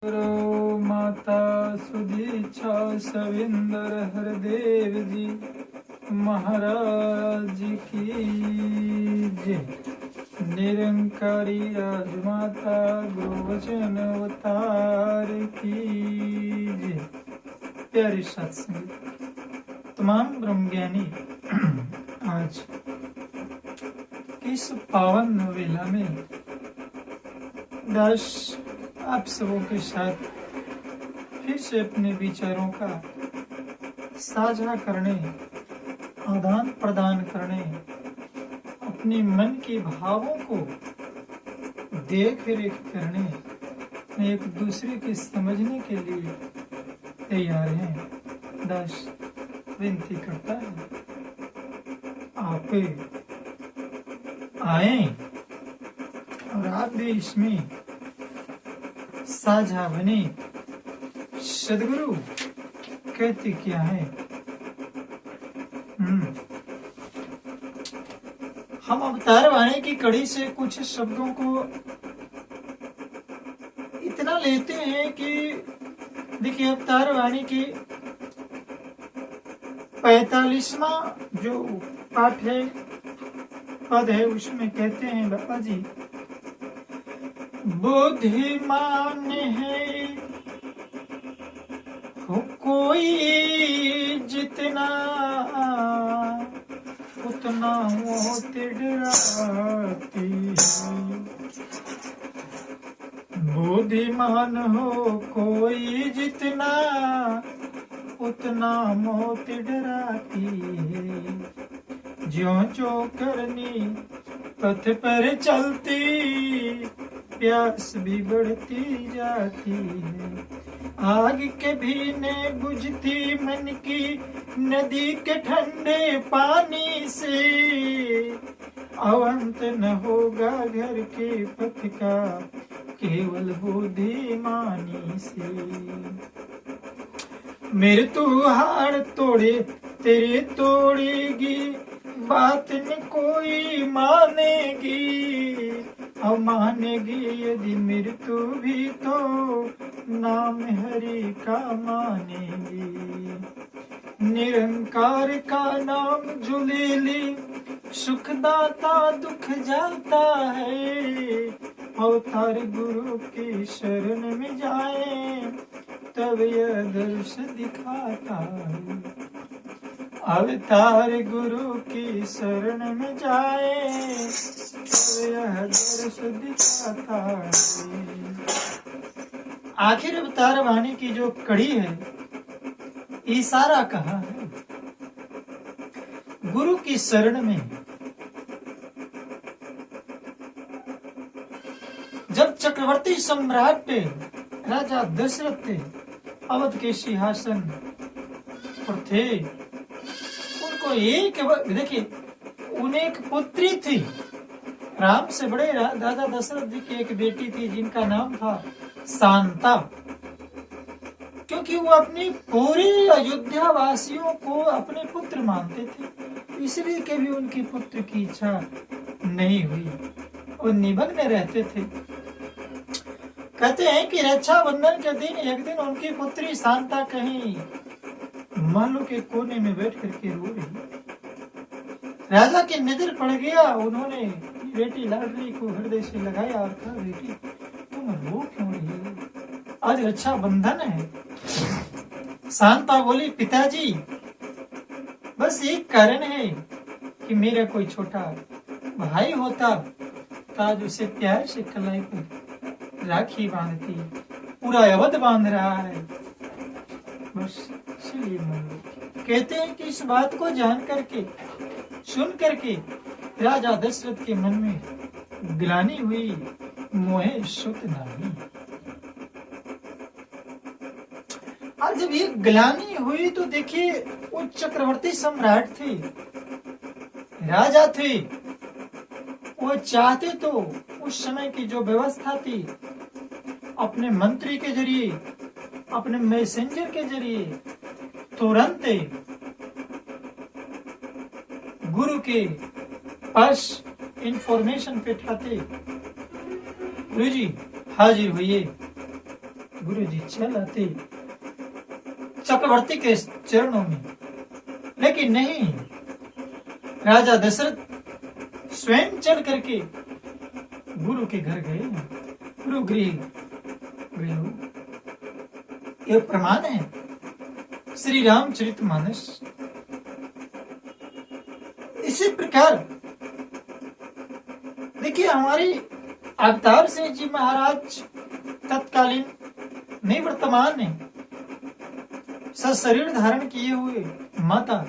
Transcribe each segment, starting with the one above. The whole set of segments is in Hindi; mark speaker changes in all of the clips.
Speaker 1: गुरु माता सुदीक्षा सविंदर हरदेव जी महाराज की जय। निरंकारी राजमाता गुरुवचन अवतार की जय। प्यारी सत्संग तमाम ब्रह्मज्ञानी आज इस पावन वेला में दास आप सबों के साथ फिर से अपने विचारों का साझा करने, आदान प्रदान करने, अपने मन के भावों को देख रेख करने, एक दूसरे के समझने के लिए तैयार हैं। दास विनती करता है आप आए और आप भी इसमें साझा बने। सदगुरु कहते क्या है, हम अवतार वाणी की कड़ी से कुछ शब्दों को इतना लेते हैं कि देखिए अवतार वाणी की 45वां जो पाठ है, पद है, उसमें कहते हैं बाबा जी, बुद्धिमान है हो कोई जितना उतना मौत डराती है। बुद्धिमान हो कोई जितना उतना मौत डराती है। ज्यों ज्यों करनी पथ पर चलती प्यास भी बढ़ती जाती है। आग कभी न बुझती मन की नदी के ठंडे पानी से। अवंत न होगा घर के पथ का केवल बुद्धिमानी से। मेरे तू हाड़ तोड़े तेरे तोड़ेगी, बात न कोई मानेगी। अमानेगी यदि मृत्यु भी तो नाम हरि का मानेगी। निरंकार का नाम जो ले ले सुखदाता दुख जाता है। अवतार गुरु की शरण में जाए तब यह दर्श दिखाता है। अवतार गुरु की शरण में जाए तब यह दर्श दिखाता है। आखिर अवतार वाणी की जो कड़ी है, इशारा कहा है गुरु की शरण में। जब चक्रवर्ती सम्राट राजा दशरथ थे, अवध के सिंहासन पर थे, उनको एक देखिए उन्हें एक पुत्री थी। राम से बड़े राजा दशरथ जी की एक बेटी थी जिनका नाम था शांता। क्योंकि वो अपनी पूरी अयोध्या वासियों को अपने पुत्र मानते थे, इसलिए कभी उनकी पुत्र की इच्छा नहीं हुई। वो निमग्न रहते थे। कहते हैं कि रक्षाबंधन के दिन एक दिन उनकी पुत्री शांता कहीं महलों के कोने में बैठ करके रो रही। राजा की नजर पड़ गया। उन्होंने बेटी लाडली को हृदय से लगाया और कहा, बेटी तुम रो क्यों रही हो? आज रक्षाबंधन है। शांता बोली, पिताजी बस एक कारण है कि मेरा कोई छोटा भाई होता तो आज उसे प्यार से कलाई पर राखी बांधती। पूरा अवध बांध रहा है, बस इसलिए कहते हैं कि इस बात को जान करके सुन करके राजा दशरथ के मन में ग्लानि हुई, मोहे सुत नाही। और जब ये ग्लानि हुई तो देखिए वो चक्रवर्ती सम्राट थे, राजा थे। वो चाहते तो उस समय की जो व्यवस्था थी, अपने मंत्री के जरिए, अपने मैसेंजर के जरिए तुरंत गुरु के पास इंफॉर्मेशन पे ठाते, गुरु जी हाजिर हुई, गुरु जी चल आते चक्रवर्ती के चरणों में, लेकिन नहीं, राजा दशरथ स्वयं चल करके गुरु के घर गए, गुरु गृह गए। यह प्रमाण है श्री रामचरितमानस। इसी प्रकार देखिए हमारी अवतार सिंह जी महाराज तत्कालीन नहीं वर्तमान में सशरीर धारण किए हुए माता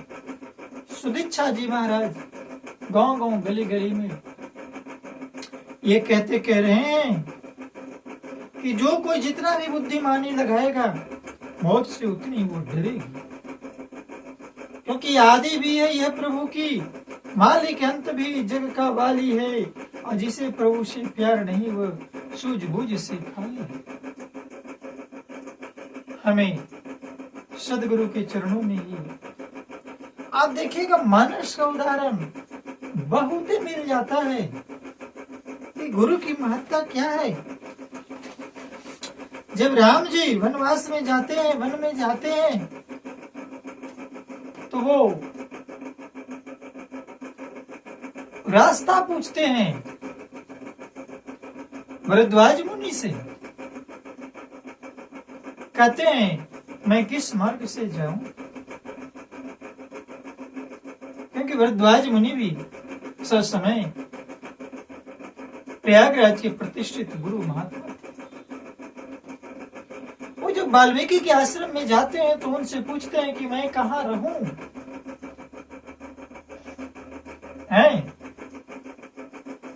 Speaker 1: सुदीक्षा जी महाराज गांव गांव गली गली में ये कह रहे हैं कि जो कोई जितना भी बुद्धिमानी लगाएगा मौत से उतनी वो डरेगी, क्योंकि आदि भी है यह प्रभु की, मालिक अंत भी जग का वाली है, और जिसे प्रभु से प्यार नहीं वो सूझबूझ से खाली है। हमें सदगुरु के चरणों में ही आप देखिएगा मानस का उदाहरण बहुत ही मिल जाता है कि गुरु की महत्ता क्या है। जब राम जी वनवास में जाते हैं, वन में जाते हैं, तो वो रास्ता पूछते हैं भरद्वाज मुनि से, कहते हैं मैं किस मार्ग से जाऊं, क्योंकि भरद्वाज मुनि भी उस समय प्रयागराज के प्रतिष्ठित गुरु महात्मा थे। वो जब वाल्मीकि के आश्रम में जाते हैं तो उनसे पूछते हैं कि मैं कहाँ रहूं, हैं?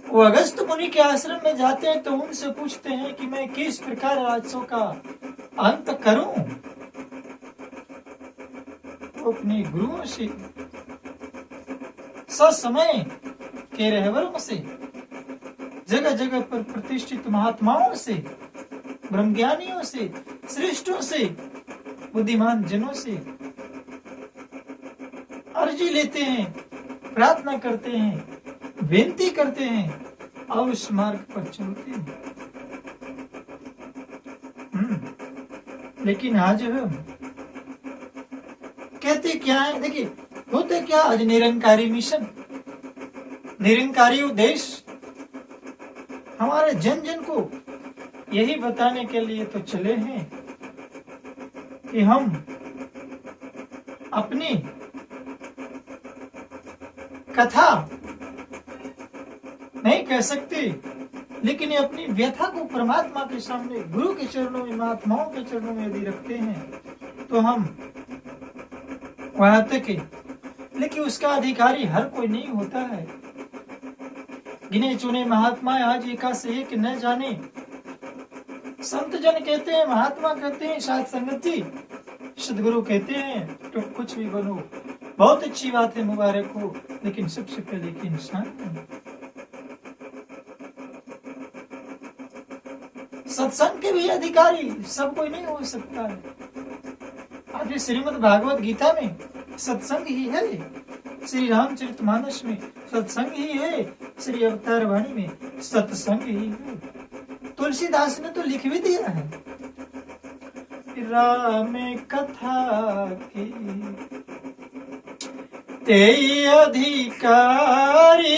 Speaker 1: वो अगस्त मुनि के आश्रम में जाते हैं तो उनसे पूछते हैं कि मैं किस प्रकार राजसों का अंत करूं। वो अपने गुरुओं से, समय के रहबरों से, जगह जगह पर प्रतिष्ठित महात्माओं से, ब्रह्मज्ञानियों से, श्रेष्ठों से, बुद्धिमान जनों से अर्जी लेते हैं, प्रार्थना करते हैं, विनती करते हैं और उस मार्ग पर चलते हैं। लेकिन आज हम कहते क्या है, देखिए होते क्या, आज निरंकारी मिशन, निरंकारी उद्देश्य हमारे जन जन को यही बताने के लिए तो चले हैं कि हम अपनी कथा नहीं कह सकते, लेकिन ये अपनी व्यथा को परमात्मा के सामने, गुरु के चरणों में, महात्माओं के चरणों में यदि रखते हैं तो हम वहां तक है। लेकिन उसका अधिकारी हर कोई नहीं होता है। गिने चुने महात्मा आज एका से एक न जाने। संत जन कहते हैं, महात्मा कहते हैं साध संगत जी, सदगुरु कहते हैं तो कुछ भी बनो, बहुत अच्छी बात है, मुबारक हो, लेकिन सबसे पहले कि इंसान बनो। सत्संग के भी अधिकारी सब कोई नहीं हो सकता है। आज श्रीमद् भागवत गीता में सत्संग ही है, श्री रामचरितमानस में सत्संग ही है, श्री अवतार वाणी में सत्संग ही है। तुलसीदास ने तो लिख भी दिया है, राम कथा की ते अधिकारी,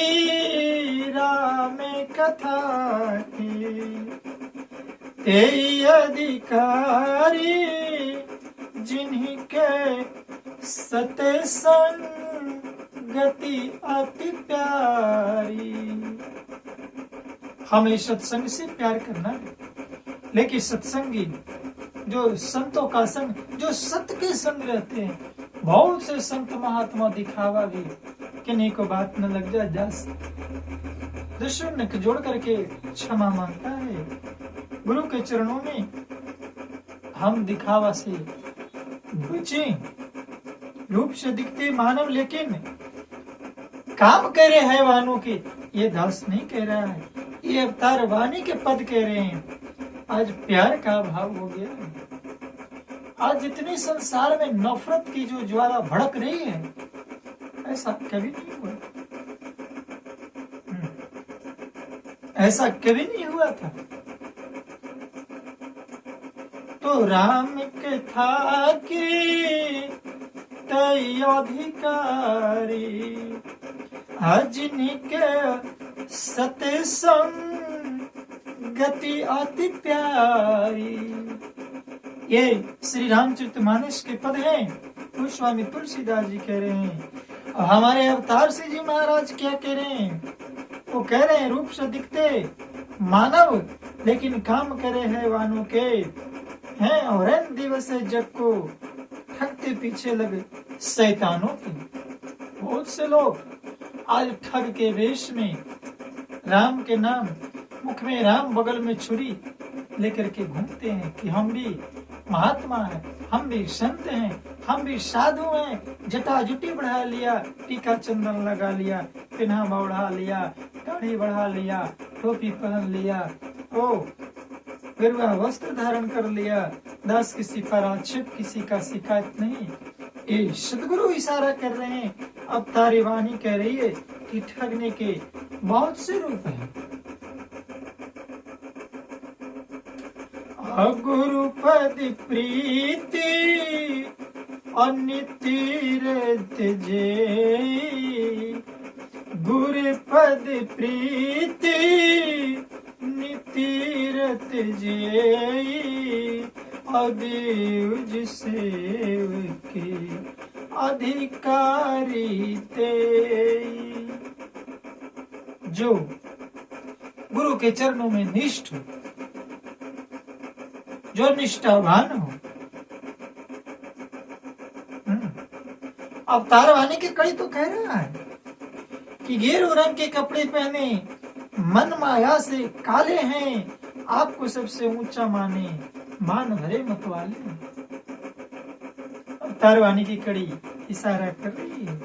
Speaker 1: राम कथा की ते अधिकारी, जिन्हीं के सत्संग गति अति प्यारी। हमें सत्संग से प्यार करना है, लेकिन सत्संगी जो संतों का संग, जो सत्य के संग रहते हैं, बहुत से संत महात्मा दिखावा भी किन्हीं को बात न लग जाए, दुश्मन ने जोड़ करके क्षमा मांगता है। गुरु के चरणों में हम दिखावा से बचें। रूप से दिखते मानव लेकिन काम कह रहे हैवानों के, ये दास नहीं कह रहा है, ये अवतार वाणी के पद कह रहे हैं। आज प्यार का अभाव हो गया है। आज जितनी संसार में नफरत की जो ज्वाला भड़क रही है, ऐसा कभी नहीं हुआ, ऐसा कभी नहीं हुआ था। तो राम के था की तय अधिकारी, जिनके सत्संग गति अति प्यारी। ये श्री रामचरितमानस के पद हैं। गोस्वामी तुलसीदास जी कह रहे हैं। और हमारे अवतार से जी महाराज क्या कह रहे हैं? वो कह रहे हैं रूप से दिखते मानव, लेकिन काम करे हैवानों के हैं, और इन दिवस जग को ठगते पीछे लगे शैतानों के। बहुत से लोग आज ठग के वेश में राम के नाम, मुख में राम बगल में छुरी लेकर के घूमते हैं कि हम भी महात्मा हैं, हम भी संत हैं, हम भी साधु हैं। जटा जुटी बढ़ा लिया, टीका चंदन लगा लिया, पिन्हा बढ़ा लिया, दाढ़ी बढ़ा लिया, टोपी पहन लिया, ओ गेरुआ वस्त्र धारण कर लिया। दास किसी पर आक्षेप, किसी का शिकायत नहीं। ये सदगुरु इशारा कर रहे हैं। अब तारी वाणी कह रही है कि ठगने के बहुत से रूप हैं। गुरु पद प्रीति अनितीरत जे, गुरु पद प्रीति नितीरत जे, अदिउज सेवके अधिकारी ते। जो गुरु के चरणों में निष्ठ हो, जो निष्ठावान हो। अवतार वाणी की कड़ी तो कह रहा है कि गेरू रंग के कपड़े पहने, मन माया से काले हैं, आपको सबसे ऊंचा माने, मान भरे मत वाले। अवतार वाणी की कड़ी इशारा कर रही है।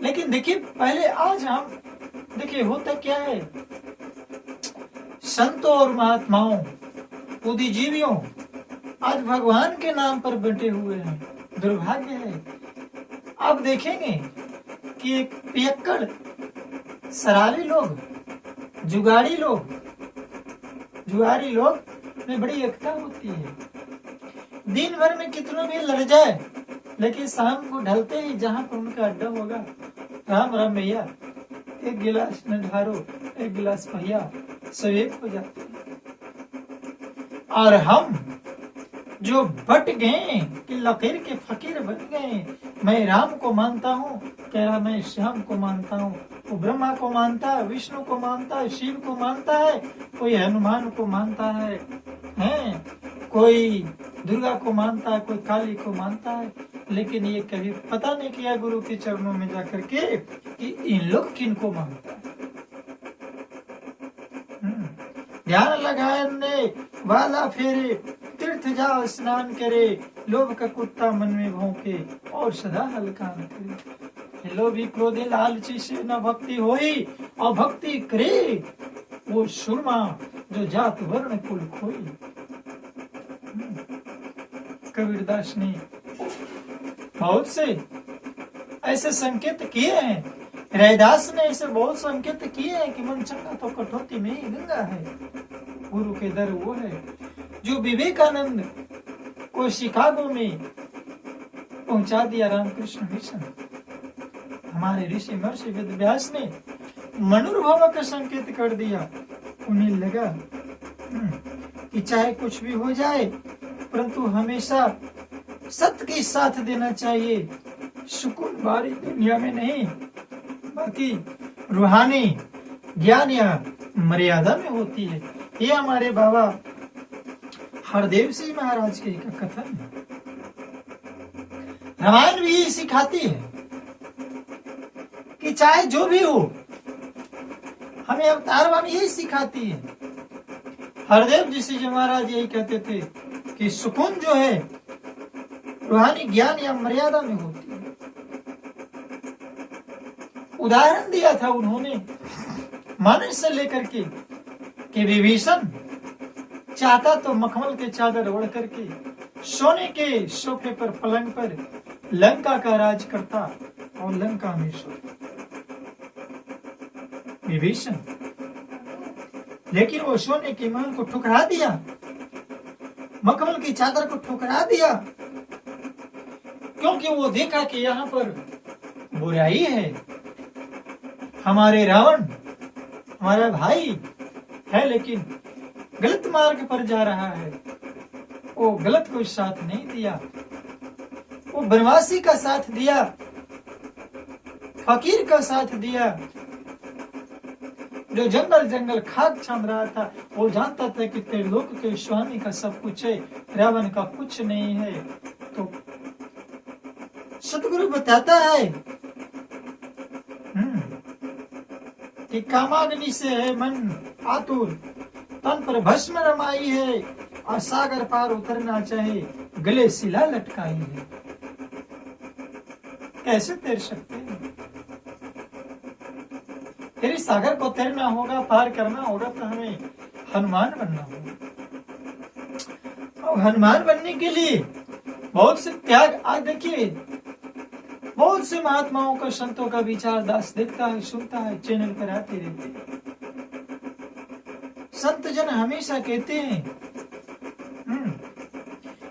Speaker 1: लेकिन देखिए, पहले आज हम देखिए होता क्या है, संतों और महात्माओं, बुद्धिजीवियों आज भगवान के नाम पर बैठे हुए हैं। दुर्भाग्य है। अब देखेंगे कि एक पियक्कड़, शराबी लोग, जुगाड़ी लोग में बड़ी एकता होती है। दिन भर में कितनों भी लड़ जाए, लेकिन शाम को ढलते ही जहां पर उनका अड्डा होगा, राम राम भैया, एक गिलास न ढारो, एक गिलास भैया, सब एक हो जाते हैं। और हम जो बट गए कि लकीर के फकीर बन गए, मैं राम को मानता हूँ, क्या मैं श्याम को मानता हूँ, वो ब्रह्मा को मानता है, विष्णु को मानता है, शिव को मानता है, कोई हनुमान को मानता है, कोई दुर्गा को मानता है, कोई काली को मानता है। लेकिन ये कभी पता नहीं किया गुरु के चरणों में जाकर के कि इन लोग किन को मानता है। ध्यान लगाने वाला फेरे, तीर्थ जाओ स्नान करे, लोभ का कुत्ता मन में भौंके और सदा हलकान करे। लोभी क्रोधे लालची से न भक्ति होई, और भक्ति करे वो सुरमा जो जात वर्ण कुल खोई। कबीरदास ने बहुत से ऐसे संकेत किए हैं, रैदास ने ऐसे बहुत संकेत किए हैं कि मन चंगा तो कठौती में ही गंगा है। गुरु के दर वो है जो विवेकानंद को शिकागो में पहुंचा दिया रामकृष्ण मिशन। हमारे ऋषि महर्षि वेदव्यास ने मनुर्भव का संकेत कर दिया। उन्हें लगा कि चाहे कुछ भी हो जाए, परंतु हमेशा सत्य के साथ देना चाहिए। सुकून बारी दुनिया में नहीं, बाकी रूहानी ज्ञान या मर्यादा में होती है। ये हमारे बाबा हरदेव सिंह महाराज के का कथन है। रामायण भी यही सिखाती है कि चाहे जो भी हो, हमें अवतार वाणी यही सिखाती है। हरदेव जी से महाराज यही कहते थे कि सुकून जो है रूहानी ज्ञान या मर्यादा में होती है। उदाहरण दिया था उन्होंने मानस से लेकर के कि विभीषण चाहता तो मखमल के चादर ओढ़ करके सोने के सोफे पर, पलंग पर लंका का राज करता और लंका में सोता। विभीषण लेकिन वो सोने के महल को ठुकरा दिया, मखमल की चादर को ठुकरा दिया, क्योंकि वो देखा कि यहाँ पर बुराई है। हमारे रावण हमारा भाई है, लेकिन गलत मार्ग पर जा रहा है। वो गलत को साथ नहीं दिया, वो बनवासी का साथ दिया, फकीर का साथ दिया, जो जंगल जंगल खाक छान रहा था। वो जानता था कि तेरे लोक के स्वामी का सब कुछ है, रावण का कुछ नहीं है। तो सतगुरु बताता है कि कामाग्नि से है मन आतुर, तन पर भस्म रमाई है, और सागर पार उतरना चाहे गले शिला लटकाई है। कैसे तैर सकते हैं? तेरी सागर को तैरना होगा, पार करना होगा, तो हमें हनुमान बनना होगा। और हनुमान बनने के लिए बहुत से त्याग। आज देखिए, बहुत से महात्माओं का, संतों का विचार दास देखता है, सुनता है, चैनल पर आते रहते हैं। संत जन हमेशा कहते हैं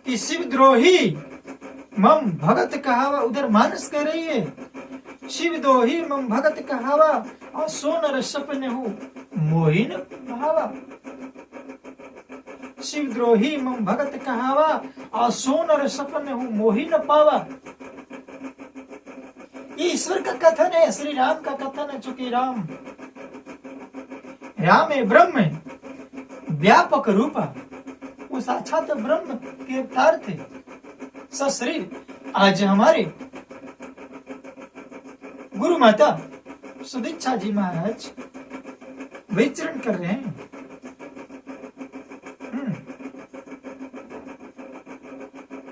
Speaker 1: कि शिवद्रोही मम भगत कहावा, उधर मानस कर रही है, शिवद्रोही मम भगत कहावा, और सोनर सपने हो मोहिन भावा। शिवद्रोही मम भगत कहावा, और सोनर सपने हो मोहिन पावा। ये ईश्वर का कथन है, श्री राम का कथन है। चूंकि राम है ब्रह्म, व्यापक रूपा, वो साक्षात ब्रह्म के अवतार थे सशरीर। आज हमारे गुरु माता सुदीक्षा जी महाराज विचरण कर रहे हैं।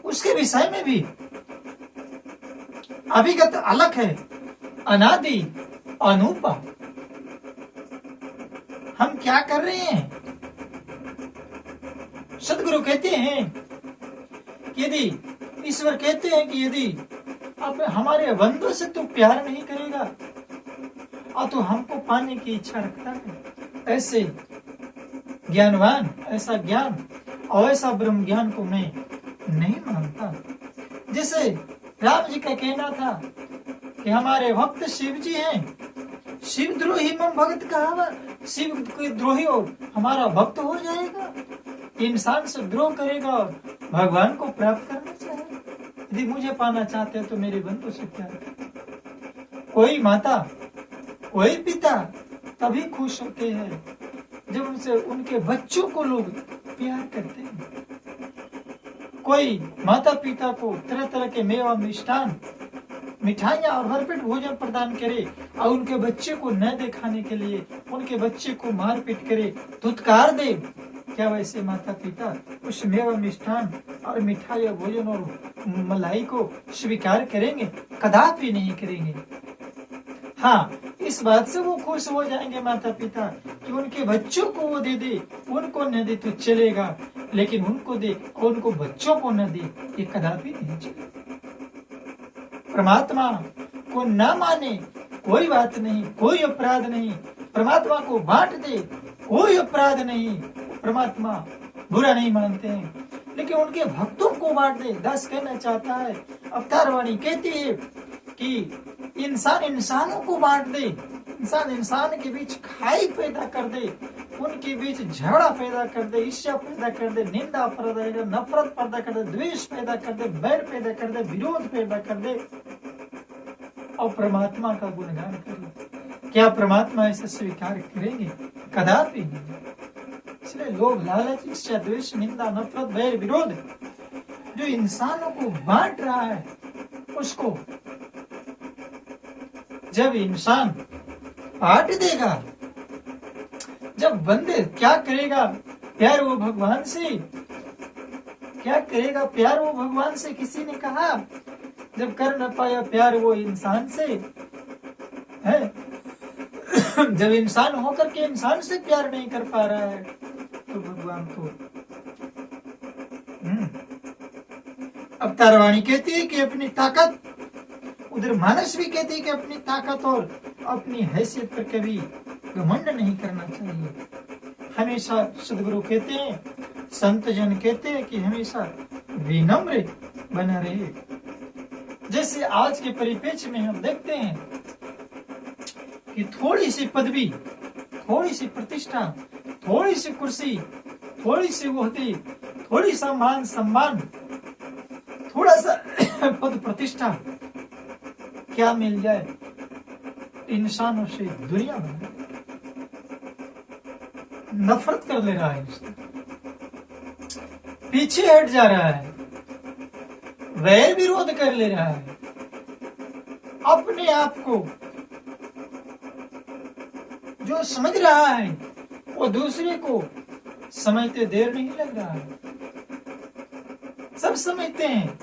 Speaker 1: उसके विषय में भी अभिगत अलग है, अनादि अनूपा। हम क्या कर रहे हैं? सदगुरु कहते हैं कि यदि ईश्वर कहते हैं कि यदि अब हमारे बंदों से तू प्यार नहीं करेगा और तो हमको पाने की इच्छा रखता है, ऐसे ज्ञानवान, ऐसा ज्ञान और ऐसा ब्रह्म ज्ञान को मैं नहीं मानता। जैसे राम जी का कहना था कि हमारे भक्त शिव जी हैं, शिव द्रोही मम भगत कहावा, शिव के द्रोही और हमारा भक्त हो जाएगा। इंसान से द्रोह करेगा और भगवान को प्राप्त करना चाहेगा। यदि मुझे पाना चाहते हैं तो मेरे बंधु से प्यार करें। कोई माता, कोई पिता तभी खुश होते हैं जब उनसे उनके बच्चों को लोग प्यार करते हैं। कोई माता पिता को तरह तरह के मेवा, मिष्ठान, मिठाइयाँ और भरपेट भोजन प्रदान करे और उनके बच्चे को न दिखाने के लिए उनके बच्चे को मारपीट करे, धुतकार दे, क्या वैसे माता पिता उस मेवा, मिष्ठान और मिठाई और भोजन और मलाई को स्वीकार करेंगे? कदापि नहीं करेंगे। हाँ, इस बात से वो खुश हो जाएंगे माता पिता कि उनके बच्चों को वो दे दे, उनको न दे तो चलेगा, लेकिन उनको दे और उनको बच्चों को न दे, ये कदापि नहीं चलेगा। परमात्मा को न माने कोई बात नहीं, कोई अपराध नहीं। परमात्मा को बांट दे, कोई अपराध नहीं। परमात्मा बुरा नहीं मानते हैं, लेकिन उनके भक्तों को बांट दे। दास कहना चाहता है, अवतार वाणी कहती है कि इंसान इंसानों को बांट दे, इंसान इंसान के बीच खाई पैदा कर दे, उनके बीच झगड़ा पैदा कर दे, ईर्ष्या पैदा कर दे, निंदा पैदा कर दे, नफरत पैदा कर दे, द्वेष पैदा कर दे, बैर पैदा कर दे, विरोध पैदा कर दे और परमात्मा का गुणगान करे। क्या परमात्मा ऐसा स्वीकार करेंगे? कदापि नहीं। इसलिए लोभ, लालच, ईर्ष्या, द्वेष, निंदा, नफरत, बैर, विरोध जो इंसानों को बांट रहा है, उसको जब इंसान बांट देगा, जब बंदे क्या करेगा? प्यार वो भगवान से, क्या करेगा? प्यार वो भगवान से। किसी ने कहा जब कर न पाया प्यार वो इंसान से है, जब इंसान होकर के इंसान से प्यार नहीं कर पा रहा है तो भगवान को। अवतार वाणी कहती है कि अपनी ताकत, उधर मानस भी कहती है कि अपनी ताकत और अपनी हैसियत पर कभी घमंड नहीं करना चाहिए। हमेशा सदगुरु कहते हैं, संत जन कहते हैं कि हमेशा विनम्र बना रहे। जैसे आज के परिप्रेक्ष्य में हम देखते हैं कि थोड़ी सी पदवी, थोड़ी सी प्रतिष्ठा, थोड़ी सी कुर्सी, थोड़ी सी ओहदी, थोड़ी सा मान सम्मान, थोड़ा सा पद प्रतिष्ठा क्या मिल जाए, इंसानों से दुनिया बना, नफरत कर ले रहा है, पीछे हट जा रहा है, वैर विरोध कर ले रहा है, अपने आप को जो समझ रहा है वो दूसरे को समझते देर नहीं लग रहा है। सब समझते हैं,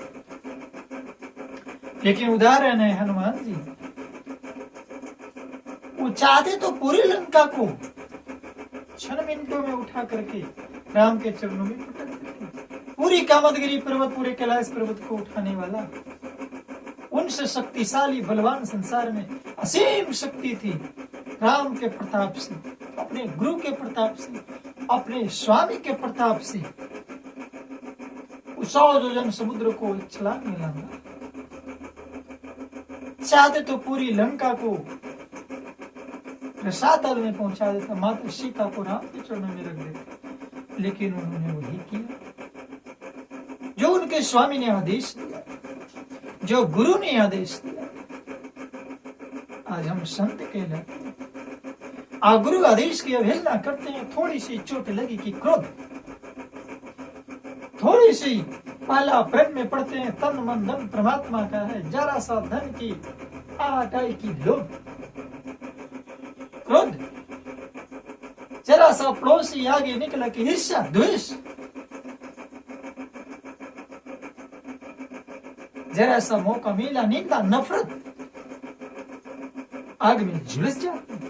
Speaker 1: लेकिन उदाहरण है हनुमान जी। वो चाहते तो पूरी लंका को क्षण मिनटों में उठा करके राम के चरणों में पटक देते। पूरी कामदगिरी पर्वत, पूरे कैलाश पर्वत को उठाने वाला, उनसे शक्तिशाली बलवान संसार में असीम शक्ति थी। राम के प्रताप से, अपने गुरु के प्रताप से, अपने स्वामी के प्रताप से 100 योजन समुद्र को छलांग मिलाना। चाहते तो पूरी लंका को रसातल में पहुंचा देता, मात्र सीता को राम के चरणों में रख देता, लेकिन उन्होंने वही किया जो उनके स्वामी ने आदेश दिया, जो गुरु ने आदेश दिया। आज हम संत कहलाते हैं, गुरु आदेश की अवहेलना करते हैं। थोड़ी सी चोट लगी कि क्रोध, थोड़ी सी पाला प्रेम में पड़ते हैं, तन मन धन परमात्मा का है, जरा सा धन की आटाई की लोभ, क्रोध, जरा सा पड़ोसी आगे निकला कि ईर्ष्या द्वेष, जरा सा मौका मिला निंदा नफरत, आग में झुलस जाते हैं।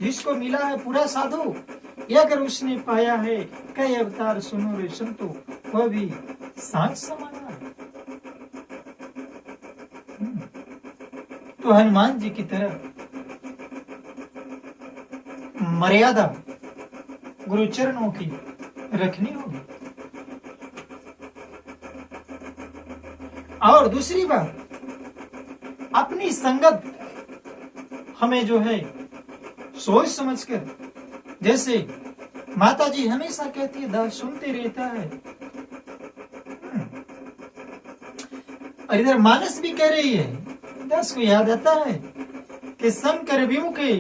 Speaker 1: जिसको मिला है पूरा साधु, या अगर उसने पाया है कई अवतार सुनो रे संतो, वह भी सांझ समाना है। तो हनुमान जी की तरह मर्यादा गुरु चरणों की रखनी होगी। और दूसरी बात, अपनी संगत हमें जो है सोच समझकर, जैसे माता जी हमेशा कहती है दास सुनते रहता है, और इधर मानस भी कह रही है, दास को याद आता है कि शंकर विमुखे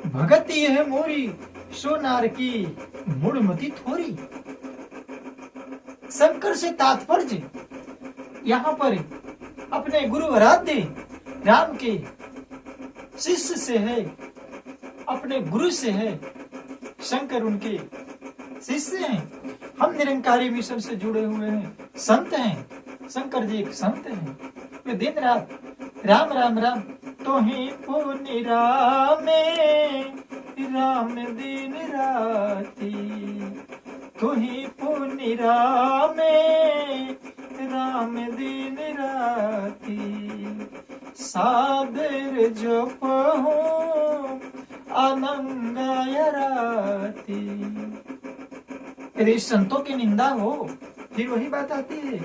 Speaker 1: भगत यह मोरी, सोनार की मुड़मती थोरी। शंकर से तात्पर्य यहाँ पर अपने गुरु आराध्य राम के शिष्य से है, अपने गुरु से है। शंकर उनके शिष्य हैं, हम निरंकारी मिशन से जुड़े हुए हैं, संत हैं। शंकर जी एक संत हैं, वे दिन रात राम राम राम, तो ही पुनि रामे राम दिन राती, तो ही पुनि रामे राम दिन राती, सादर जो पहूं अनंगाय राती। यदि संतों की निंदा हो फिर वही बात आती है।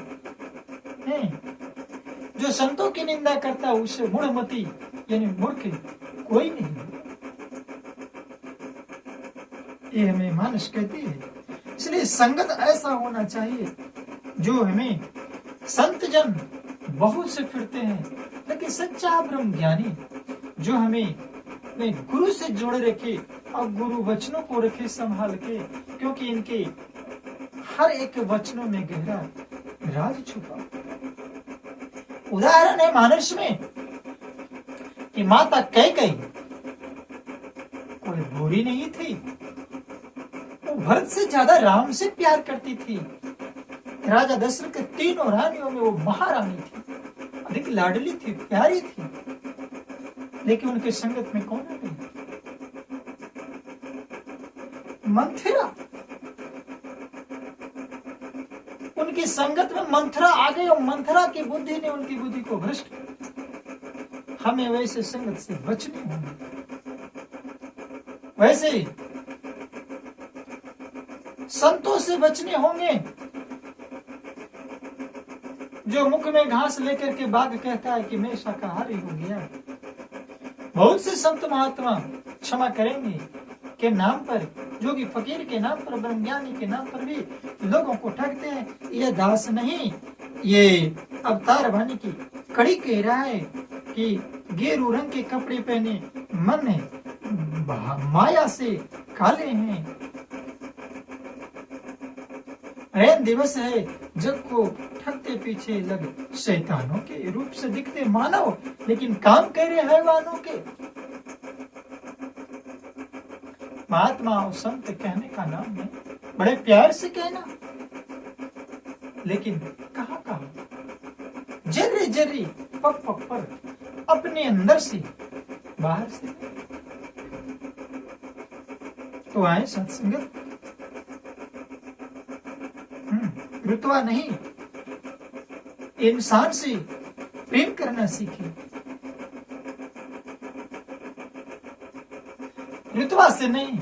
Speaker 1: जो संतों की निंदा करता है उसे मूढ़मती यानी मूर्ख कोई नहीं। ये हमें मानस कहती है। इसलिए संगत ऐसा होना चाहिए जो हमें, संत जन बहुत से फिरते हैं, लेकिन सच्चा ब्रह्म ज्ञानी जो हमें गुरु से जोड़े रखे और गुरु वचनों को रखे संभाल के, क्योंकि इनके हर एक वचनों में गहरा राज छुपा। उदाहरण है मानस में कि माता कैकेयी कोई बुरी नहीं थी, वो भरत से ज्यादा राम से प्यार करती थी। राजा दशरथ के तीनों रानियों में वो महारानी थी, अधिक लाडली थी, प्यारी थी, लेकिन उनके संगत में कौन आ गई? मंथरा। उनकी संगत में मंथरा आ गई और मंथरा की बुद्धि ने उनकी बुद्धि को भ्रष्ट किया। हमें वैसे संगत से बचने होंगे। वैसे संतों से बचने होंगे। जो मुख में घास लेकर के बाघ कहता है कि मैं शाकाहारी हो गया। बहुत से संत महात्मा क्षमा करेंगे के नाम पर, जोगी फकीर के नाम पर, ब्रह्मज्ञानी के नाम पर भी लोगों को ठगते हैं। ये दास नहीं, ये अवतार वाणी की कड़ी कह रहा है कि गेरू रंग के कपड़े पहने मन माया से काले हैं। रैन दिवस है जग को ठगते पीछे लगे, शैतानों के रूप से दिखते मानव, लेकिन काम कर रहे हैवानों के। महात्मा और संत कहने का नाम नहीं, बड़े प्यार से कहना, लेकिन कहां कहां जर्री जर्री पग पग पर अपने अंदर से बाहर से। तो आए सत्संगत, रुतवा नहीं, इंसान से प्रेम करना सीखे। रुतवा से नहीं,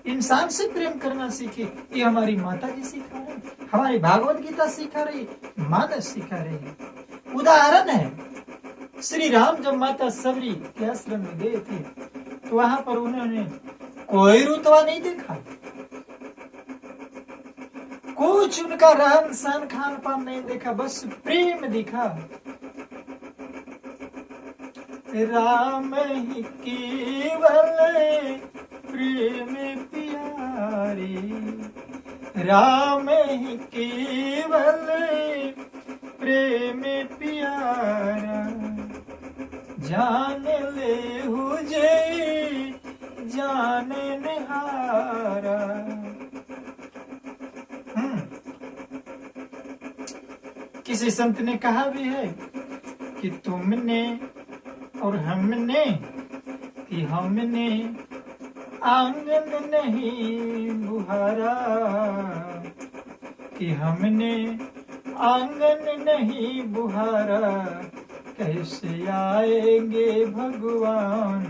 Speaker 1: इंसान से प्रेम करना सीखे। ये हमारी माता जी सिखा रही, हमारी भागवत गीता सिखा रही, मानस सिखा रही। उदाहरण है, श्री राम जब माता सबरी के आश्रम में गए थे तो वहां पर उन्होंने कोई रुतवा नहीं देखा, कुछ उनका रहन सहन खान पान नहीं देखा, बस प्रेम दिखा। राम ही केवल प्रेम प्यारे, राम ही केवल प्रेम प्यारा, जान ले हुजे जान निहारा। किसी संत ने कहा भी है कि तुमने और हमने, कि हमने आंगन नहीं बुहारा, कि हमने आंगन नहीं बुहारा, कैसे आएंगे भगवान,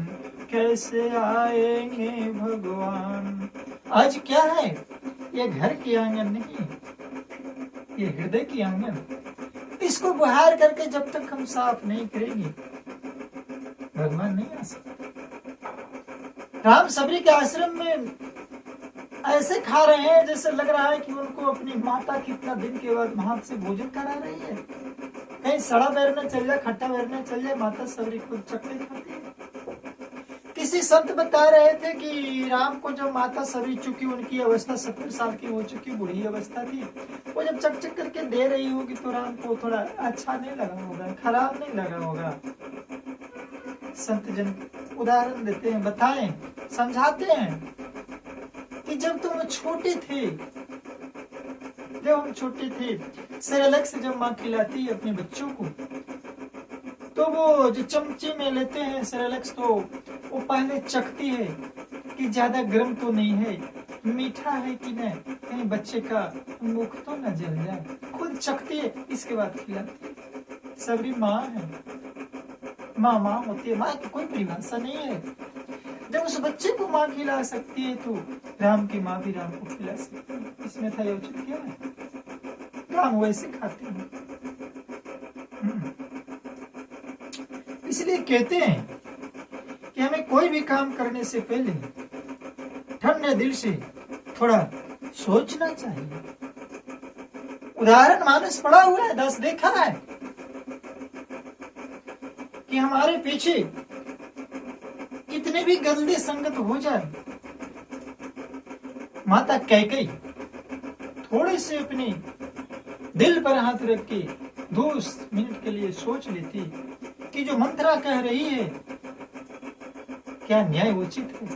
Speaker 1: कैसे आएंगे भगवान। आज क्या है, ये घर की आंगन नहीं, ये हृदय की आंगन। इसको बुहार करके जब तक हम साफ नहीं करेंगे भगवान नहीं आ सकता। राम सबरी के आश्रम में ऐसे खा रहे हैं जैसे लग रहा है कि उनको अपनी माता कितना दिन के बाद हाथ से भोजन करा रही है। कहीं सड़ा बैरना चल जाए, खट्टा बैरना चल जाए, माता सबरी खुद चक्के खाती है। किसी संत बता रहे थे कि राम को जब माता सबरी, चुकी उनकी अवस्था 70 साल की हो चुकी, बुढ़ी अवस्था थी, वो जब चक चक करके दे रही होगी तो राम को थोड़ा अच्छा नहीं लगा होगा, खराब नहीं लगा होगा। संत जन उदाहरण देते हैं, बताएं, समझाते हैं कि जब तुम छोटे थे, जब हम छोटे थे, सेरेलैक्स जब माँ खिलाती है अपने बच्चों को, तो वो जो चमचे में लेते हैं सेरेलैक्स, तो वो पहले चखती है कि ज्यादा गर्म तो नहीं है, मीठा है कि नहीं, कहीं बच्चे का मुख तो न जल जाए, खुद चखती है, इसके बाद खिलाती है। सबरी माँ है, माँ होती है, माँ की कोई परिभाषा नहीं है। जब उस बच्चे को माँ खिला सकती है तो राम की माँ भी राम को खिला सकती है। इसमें था उचित क्या है, राम वैसे खाते हैं। इसलिए कहते हैं कि हमें कोई भी काम करने से पहले ठंडे दिल से थोड़ा सोचना चाहिए। उदाहरण मानस पड़ा हुआ है, 10 देखा है कि हमारे पीछे कितने भी गंदे संगत हो जाए, माता कैकेयी थोड़े से अपने दिल पर हाथ रख के 2 मिनट के लिए सोच लेती कि जो मंत्रा कह रही है क्या न्याय उचित है,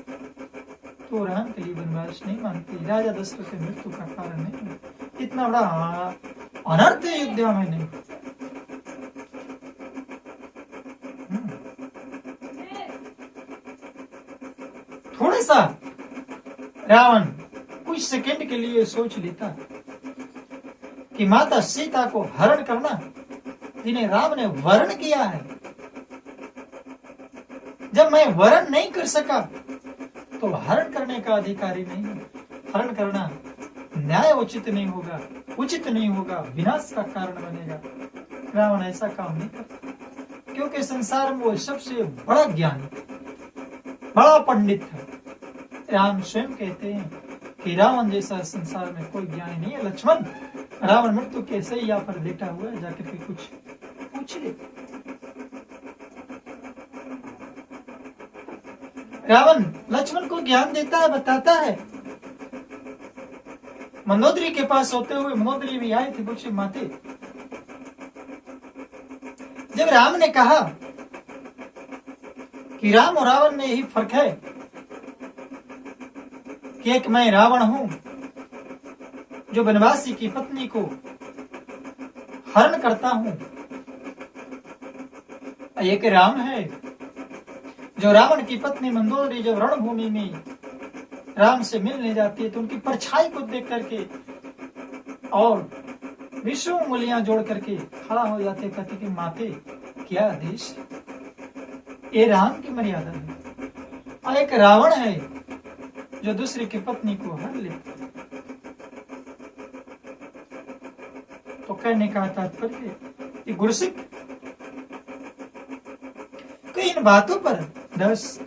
Speaker 1: तो राम के लिए वनवास नहीं मानती, राजा दशरथ की मृत्यु का कारण नहीं, इतना बड़ा अनर्थ अयोध्या में नहीं। थोड़ा सा रावण कुछ सेकंड के लिए सोच लेता कि माता सीता को हरण करना, जिन्हें राम ने वरण किया है, जब मैं वरण नहीं कर सका तो हरण करने का अधिकारी नहीं है। हरण करना न्याय उचित नहीं होगा, विनाश का कारण बनेगा। रावण ऐसा काम नहीं करता, क्योंकि संसार में वो सबसे बड़ा ज्ञानी, बड़ा पंडित है। राम स्वयं कहते हैं कि रावण जैसा संसार में कोई ज्ञानी नहीं है। लक्ष्मण, रावण मृत्यु के सैया पर लेटा हुआ है, जाकर के कुछ पूछिए। रावण लक्ष्मण को ज्ञान देता है, बताता है। मंदोदरी के पास होते हुए मंदोदरी भी आए थे, पूछे माते। जब राम ने कहा कि राम और रावण में यही फर्क है कि एक मैं रावण हूं जो वनवासी की पत्नी को हरण करता हूं, एक राम है जो रावण की पत्नी मंदोदरी जब रणभूमि में राम से मिलने जाती है तो उनकी परछाई को देख करके और विश्व उंगलियां जोड़ करके खड़ा हो जाते, कहते कि माते क्या आदेश, ये राम की मर्यादा है। और एक रावण है जो दूसरे की पत्नी को हर लेता। तो कहने का तात्पर्य गुरसिक कई इन बातों पर 10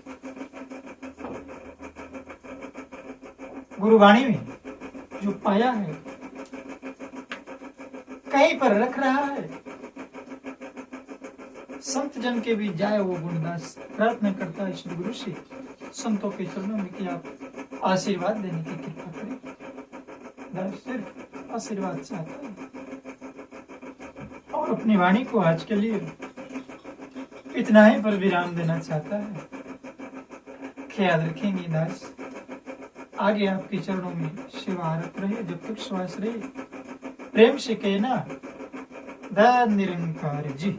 Speaker 1: गुरुवाणी में जो पाया है कहीं पर रख रहा है। संत जन के भी जाए वो गुणदास, प्रार्थना करता है श्री गुरु से संतों के चरणों में कि आप आशीर्वाद देने की कृपा करें। सिर्फ आशीर्वाद चाहता है और अपनी वाणी को आज के लिए इतना ही पर विराम देना चाहता है। ख्याल रखेंगे दास, आगे आपके चरणों में सेवारत रहे जब तक श्वास रहे। प्रेम से कहना, दयाल निरंकार जी।